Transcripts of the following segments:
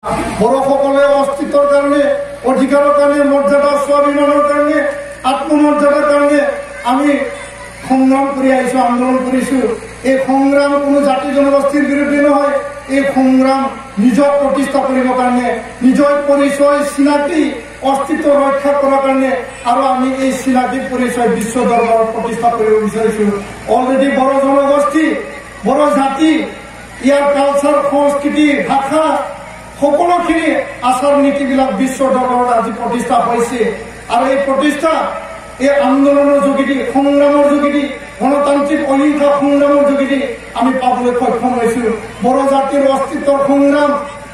বড়সকলে অস্তিত্বৰ কাৰণে অধিকাৰৰ কাৰণে মৰ্যাদা স্বাভিমানৰ কাৰণে আত্মমৰ্যাদাৰ কাৰণে আমি সংগ্ৰাম কৰি আহিছো আন্দোলন কৰিছো এই সংগ্ৰাম কোনো জাতি জনগোষ্ঠীৰ বিৰুদ্ধে নহয় এই সংগ্ৰাম নিজক প্ৰতিষ্ঠা কৰিবৰ কাৰণে নিজৰ পৰিচয় চিনাকি অস্তিত্ব ৰক্ষা কৰাৰ কাৰণে আৰু আমি এই চিনাকি পৰিচয় বিশ্ব দৰবাৰত প্ৰতিষ্ঠা কৰিব বিচাৰিছো অলৰেডি বড় জনগোষ্ঠী বড় জাতি ইয়াৰ কালচাৰ সংস্কৃতি ভাষা সকলোখিনি আচাৰ নীতিবিলাক বিশ্ব দৰবাৰত আজি প্ৰতিষ্ঠা হৈছে আৰু এই প্ৰতিষ্ঠা এই আন্দোলনৰ যোগেদি সংগ্ৰামৰ যোগেদি গণতান্ত্ৰিক অহিংসা সংগ্ৰামৰ যোগেদি আমি পাবলৈ সক্ষম হৈছো বড় জাতিৰ অস্তিত্বৰ সংগ্ৰাম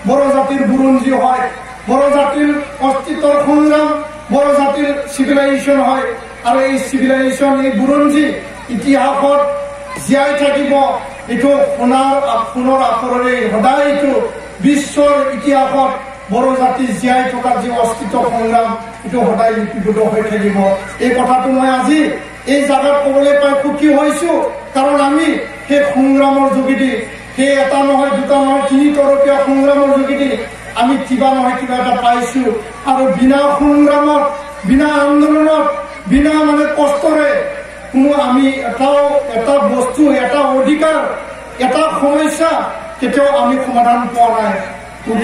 বড় জাতিৰ বুৰঞ্জী হয় বড় জাতিৰ অস্তিত্বৰ সংগ্ৰাম বড় জাতিৰ চিভিলাইজেশ্যন হয় আৰু এই চিভিলাইজেশ্যন এই বুৰঞ্জী ইতিহাসত জীয়াই থাকিব এইটো সোণৰ আখৰেৰে সদায় এইটো বিশ্বৰ ইতিহাসত বড় জাতি জীয়াই থকাৰ যি অস্তিত্ব সংগ্ৰাম এইটো সদায় লিপিবদ্ধ হৈ থাকিব এই কথাটো মই আজি এই জাগাত ক'বলৈ পাই সুখী হৈছো কাৰণ আমি সেই সংগ্ৰামৰ যোগেদি সেই এটা নহয় দুটা নহয় তিনি তৰপীয়া সংগ্ৰামৰ যোগেদি আমি কিবা নহয় কিবা এটা পাইছো আৰু বিনা সংগ্ৰামত বিনা আন্দোলনত বিনা মানে কষ্টৰে কোনো আমি এটা বস্তু এটা অধিকাৰ এটা সমস্যা কেতিয়াও আমি সমাধান পোৱা নাই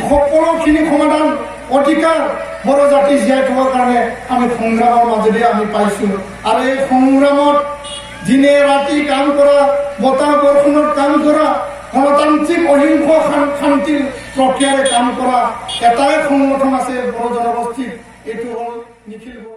সকলোখিনি সমাধান অধিকাৰ বড় জাতি জীয়াই থকাৰ কাৰণে আমি সংগ্ৰামৰ মাজেদি আমি পাইছো আৰু এই সংগ্ৰামত দিনে ৰাতি কাম কৰা বতাহ বৰষুণত কাম কৰা গণতান্ত্ৰিক অহিংসা শান্তিৰ প্ৰক্ৰিয়াৰে কাম কৰা এটাই সংগঠন আছে বড় জনগোষ্ঠীত এইটো হ'ল নিখিল